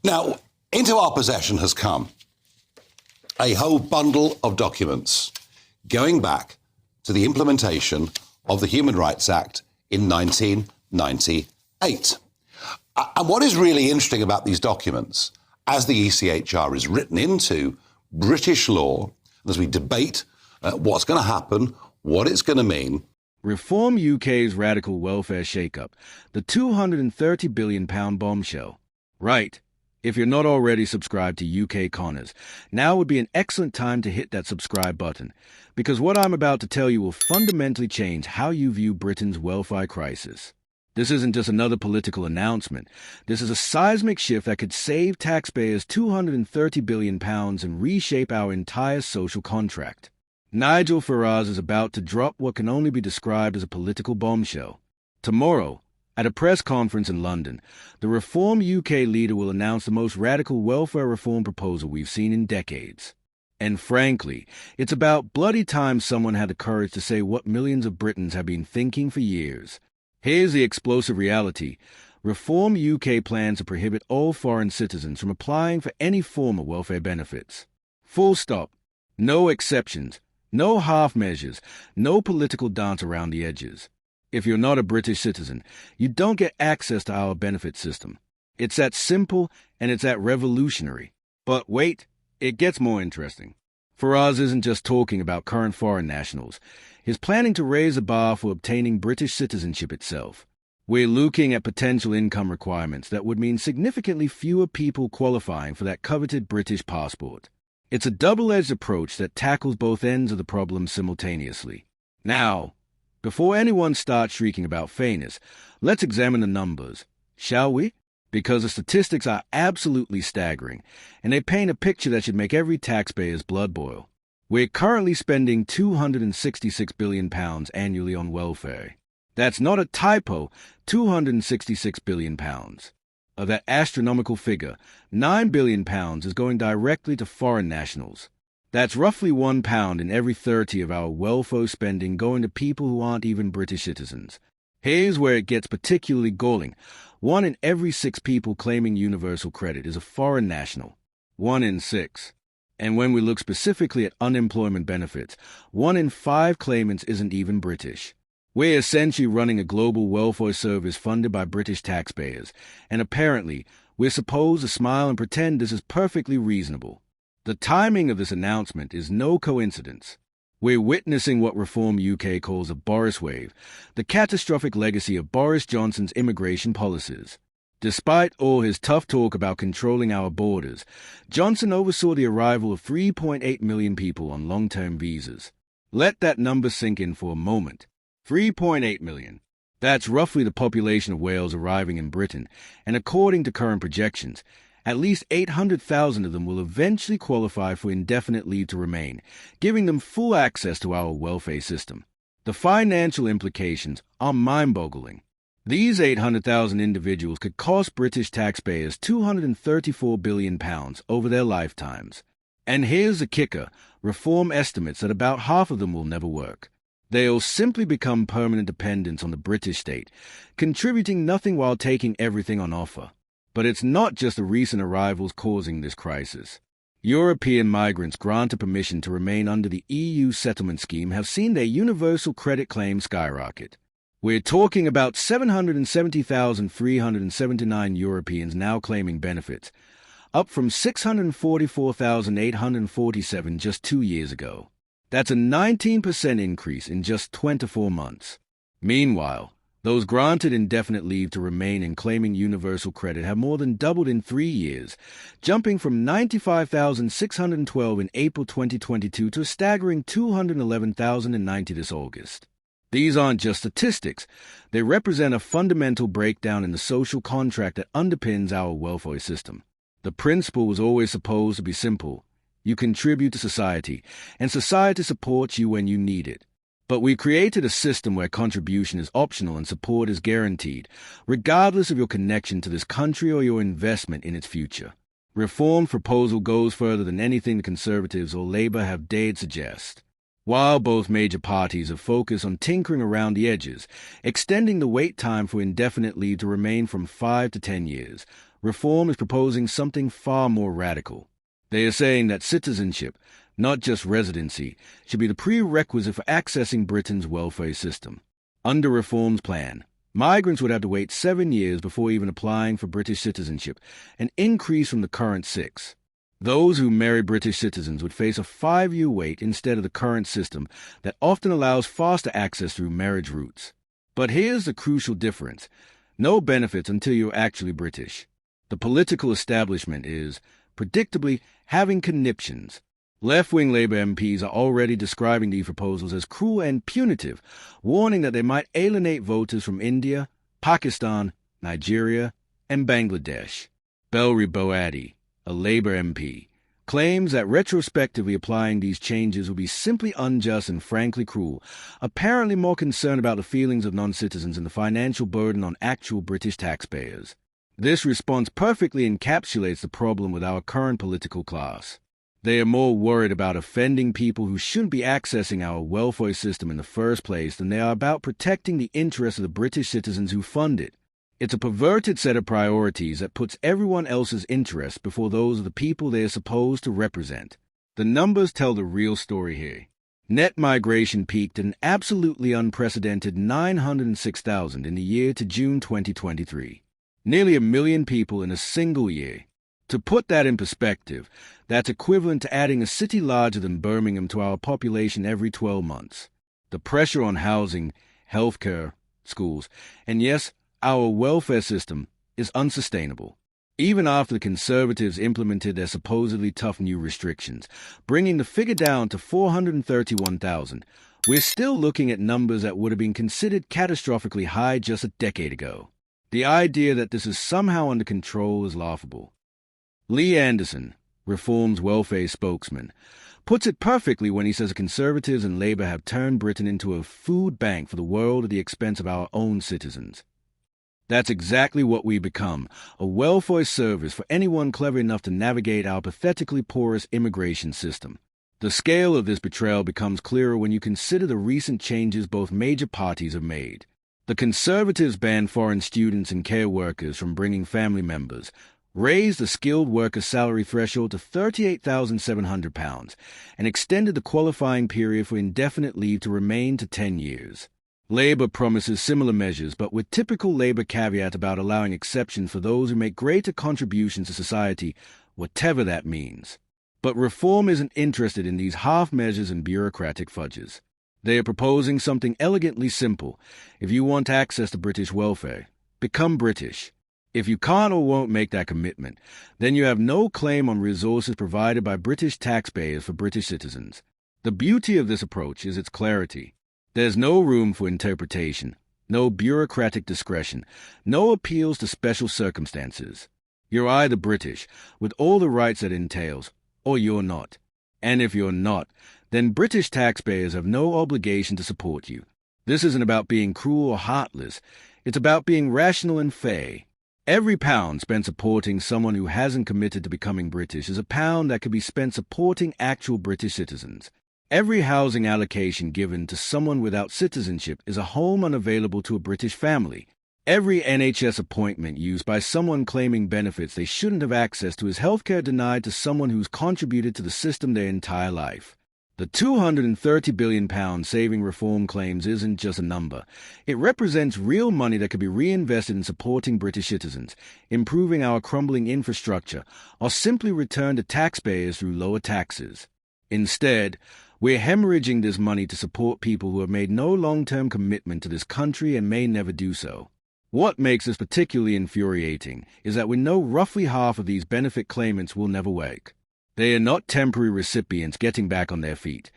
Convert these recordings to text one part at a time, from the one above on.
Now, into our possession has come a whole bundle of documents going back to the implementation of the Human Rights Act in 1998. And what is really interesting about these documents, as the ECHR is written into British law, as we debate what's going to happen, what it's going to mean. Reform UK's radical welfare shake-up, the £230 billion bombshell. Right. If you're not already subscribed to UK Connors, now would be an excellent time to hit that subscribe button, because what I'm about to tell you will fundamentally change how you view Britain's welfare crisis. This isn't just another political announcement. This is a seismic shift that could save taxpayers £230 billion and reshape our entire social contract. Nigel Farage is about to drop what can only be described as a political bombshell. Tomorrow, at a press conference in London, the Reform UK leader will announce the most radical welfare reform proposal we've seen in decades. And frankly, it's about bloody time someone had the courage to say what millions of Britons have been thinking for years. Here's the explosive reality. Reform UK plans to prohibit all foreign citizens from applying for any form of welfare benefits. Full stop. No exceptions. No half measures. No political dance around the edges. If you're not a British citizen, you don't get access to our benefit system. It's that simple and it's that revolutionary. But wait, it gets more interesting. Farage isn't just talking about current foreign nationals. He's planning to raise the bar for obtaining British citizenship itself. We're looking at potential income requirements that would mean significantly fewer people qualifying for that coveted British passport. It's a double-edged approach that tackles both ends of the problem simultaneously. Now, before anyone starts shrieking about fairness, let's examine the numbers, shall we? Because the statistics are absolutely staggering, and they paint a picture that should make every taxpayer's blood boil. We're currently spending £266 billion annually on welfare. That's not a typo, £266 billion. Of that astronomical figure, £9 billion is going directly to foreign nationals. That's roughly £1 in every 30 of our welfare spending going to people who aren't even British citizens. Here's where it gets particularly galling. 1 in every 6 people claiming universal credit is a foreign national. 1 in 6. And when we look specifically at unemployment benefits, 1 in 5 claimants isn't even British. We're essentially running a global welfare service funded by British taxpayers, and apparently, we're supposed to smile and pretend this is perfectly reasonable. The timing of this announcement is no coincidence. We're witnessing what Reform UK calls a Boris wave, the catastrophic legacy of Boris Johnson's immigration policies. Despite all his tough talk about controlling our borders, Johnson oversaw the arrival of 3.8 million people on long-term visas. Let that number sink in for a moment. 3.8 million. That's roughly the population of Wales arriving in Britain, and according to current projections, at least 800,000 of them will eventually qualify for indefinite leave to remain, giving them full access to our welfare system. The financial implications are mind-boggling. These 800,000 individuals could cost British taxpayers £234 billion over their lifetimes. And here's the kicker. Reform estimates that about half of them will never work. They'll simply become permanent dependents on the British state, contributing nothing while taking everything on offer. But it's not just the recent arrivals causing this crisis. European migrants granted permission to remain under the EU settlement scheme have seen their universal credit claim skyrocket. We're talking about 770,379 Europeans now claiming benefits, up from 644,847 just 2 years ago. That's a 19% increase in just 24 months. Meanwhile, those granted indefinite leave to remain and claiming universal credit have more than doubled in 3 years, jumping from 95,612 in April 2022 to a staggering 211,090 this August. These aren't just statistics. They represent a fundamental breakdown in the social contract that underpins our welfare system. The principle was always supposed to be simple. You contribute to society, and society supports you when you need it. But we created a system where contribution is optional and support is guaranteed, regardless of your connection to this country or your investment in its future. Reform's proposal goes further than anything the Conservatives or Labour have dared suggest. While both major parties have focused on tinkering around the edges, extending the wait time for indefinite leave to remain from 5 to 10 years, Reform is proposing something far more radical. They are saying that citizenship, not just residency, should be the prerequisite for accessing Britain's welfare system. Under Reform's plan, migrants would have to wait 7 years before even applying for British citizenship, an increase from the current 6. Those who marry British citizens would face a 5-year wait instead of the current system that often allows faster access through marriage routes. But here's the crucial difference. No benefits until you're actually British. The political establishment is, predictably, having conniptions. Left-wing Labour MPs are already describing these proposals as cruel and punitive, warning that they might alienate voters from India, Pakistan, Nigeria, and Bangladesh. Belri Boadi, a Labour MP, claims that retrospectively applying these changes would be simply unjust and frankly cruel, apparently more concerned about the feelings of non-citizens and the financial burden on actual British taxpayers. This response perfectly encapsulates the problem with our current political class. They are more worried about offending people who shouldn't be accessing our welfare system in the first place than they are about protecting the interests of the British citizens who fund it. It's a perverted set of priorities that puts everyone else's interests before those of the people they are supposed to represent. The numbers tell the real story here. Net migration peaked at an absolutely unprecedented 906,000 in the year to June 2023. Nearly 1 million people in a single year. To put that in perspective, that's equivalent to adding a city larger than Birmingham to our population every 12 months. The pressure on housing, healthcare, schools, and yes, our welfare system is unsustainable. Even after the Conservatives implemented their supposedly tough new restrictions, bringing the figure down to 431,000, we're still looking at numbers that would have been considered catastrophically high just a decade ago. The idea that this is somehow under control is laughable. Lee Anderson, Reform's welfare spokesman, puts it perfectly when he says Conservatives and Labour have turned Britain into a food bank for the world at the expense of our own citizens. That's exactly what we become, a welfare service for anyone clever enough to navigate our pathetically porous immigration system. The scale of this betrayal becomes clearer when you consider the recent changes both major parties have made. The Conservatives banned foreign students and care workers from bringing family members, raised the skilled worker salary threshold to £38,700, and extended the qualifying period for indefinite leave to remain to 10 years. Labour promises similar measures, but with typical Labour caveat about allowing exceptions for those who make greater contributions to society, whatever that means. But Reform isn't interested in these half measures and bureaucratic fudges. They are proposing something elegantly simple. If you want access to British welfare, become British. If you can't or won't make that commitment, then you have no claim on resources provided by British taxpayers for British citizens. The beauty of this approach is its clarity. There's no room for interpretation, no bureaucratic discretion, no appeals to special circumstances. You're either British, with all the rights that entails, or you're not. And if you're not, then British taxpayers have no obligation to support you. This isn't about being cruel or heartless. It's about being rational and fair. Every pound spent supporting someone who hasn't committed to becoming British is a pound that could be spent supporting actual British citizens. Every housing allocation given to someone without citizenship is a home unavailable to a British family. Every NHS appointment used by someone claiming benefits they shouldn't have access to is healthcare denied to someone who's contributed to the system their entire life. The £230 billion saving Reform claims isn't just a number. It represents real money that could be reinvested in supporting British citizens, improving our crumbling infrastructure, or simply returned to taxpayers through lower taxes. Instead, we're hemorrhaging this money to support people who have made no long-term commitment to this country and may never do so. What makes this particularly infuriating is that we know roughly half of these benefit claimants will never work. They are not temporary recipients getting back on their feet.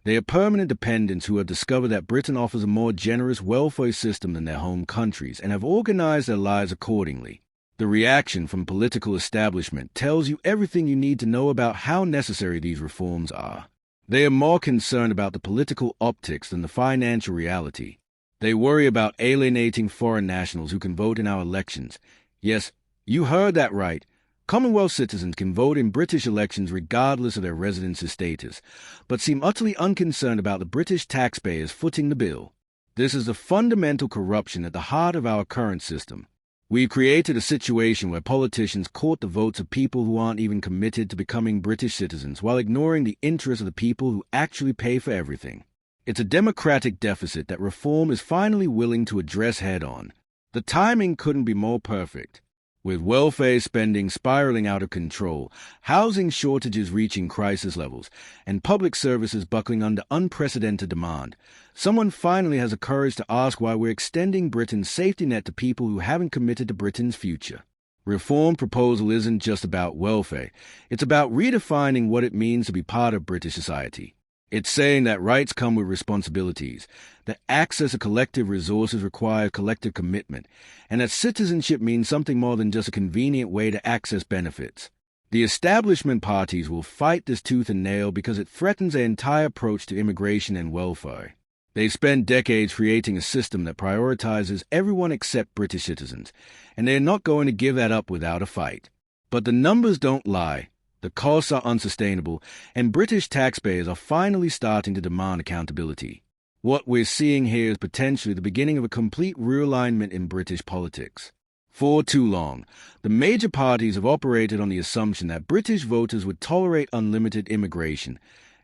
They are permanent dependents who have discovered that Britain offers a more generous welfare system than their home countries and have organized their lives accordingly. The reaction from political establishment tells you everything you need to know about how necessary these reforms are. They are more concerned about the political optics than the financial reality. They worry about alienating foreign nationals who can vote in our elections. Yes, you heard that right. Commonwealth citizens can vote in British elections regardless of their residency status, but seem utterly unconcerned about the British taxpayers footing the bill. This is the fundamental corruption at the heart of our current system. We've created a situation where politicians court the votes of people who aren't even committed to becoming British citizens while ignoring the interests of the people who actually pay for everything. It's a democratic deficit that reform is finally willing to address head-on. The timing couldn't be more perfect. With welfare spending spiraling out of control, housing shortages reaching crisis levels, and public services buckling under unprecedented demand, someone finally has the courage to ask why we're extending Britain's safety net to people who haven't committed to Britain's future. Reform proposal isn't just about welfare. It's about redefining what it means to be part of British society. It's saying that rights come with responsibilities, that access to collective resources requires collective commitment, and that citizenship means something more than just a convenient way to access benefits. The establishment parties will fight this tooth and nail because it threatens their entire approach to immigration and welfare. They've spent decades creating a system that prioritizes everyone except British citizens, and they're not going to give that up without a fight. But the numbers don't lie. The costs are unsustainable, and British taxpayers are finally starting to demand accountability. What we're seeing here is potentially the beginning of a complete realignment in British politics. For too long, the major parties have operated on the assumption that British voters would tolerate unlimited immigration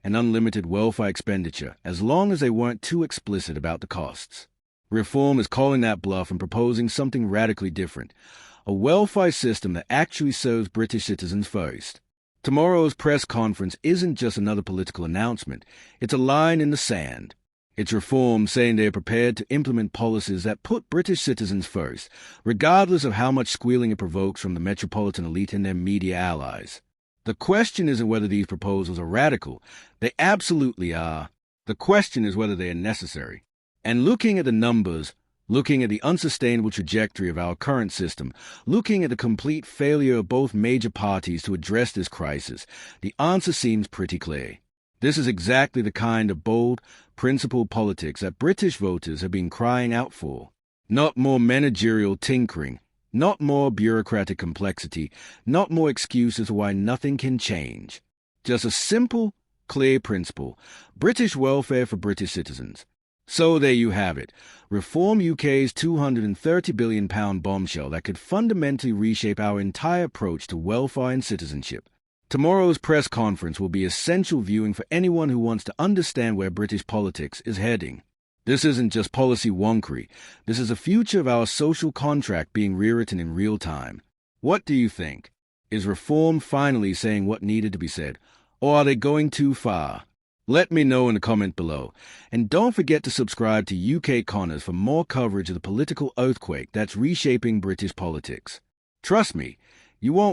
and unlimited welfare expenditure as long as they weren't too explicit about the costs. Reform is calling that bluff and proposing something radically different, a welfare system that actually serves British citizens first. Tomorrow's press conference isn't just another political announcement. It's a line in the sand. It's reform saying they're prepared to implement policies that put British citizens first, regardless of how much squealing it provokes from the metropolitan elite and their media allies. The question isn't whether these proposals are radical. They absolutely are. The question is whether they are necessary. And looking at the numbers, looking at the unsustainable trajectory of our current system, looking at the complete failure of both major parties to address this crisis, the answer seems pretty clear. This is exactly the kind of bold, principled politics that British voters have been crying out for. Not more managerial tinkering, not more bureaucratic complexity, not more excuses why nothing can change. Just a simple, clear principle: British welfare for British citizens. So there you have it. Reform UK's £230 billion bombshell that could fundamentally reshape our entire approach to welfare and citizenship. Tomorrow's press conference will be essential viewing for anyone who wants to understand where British politics is heading. This isn't just policy wonkery. This is the future of our social contract being rewritten in real time. What do you think? Is reform finally saying what needed to be said, or are they going too far? Let me know in the comment below. And don't forget to subscribe to UK Connors for more coverage of the political earthquake that's reshaping British politics. Trust me, you won't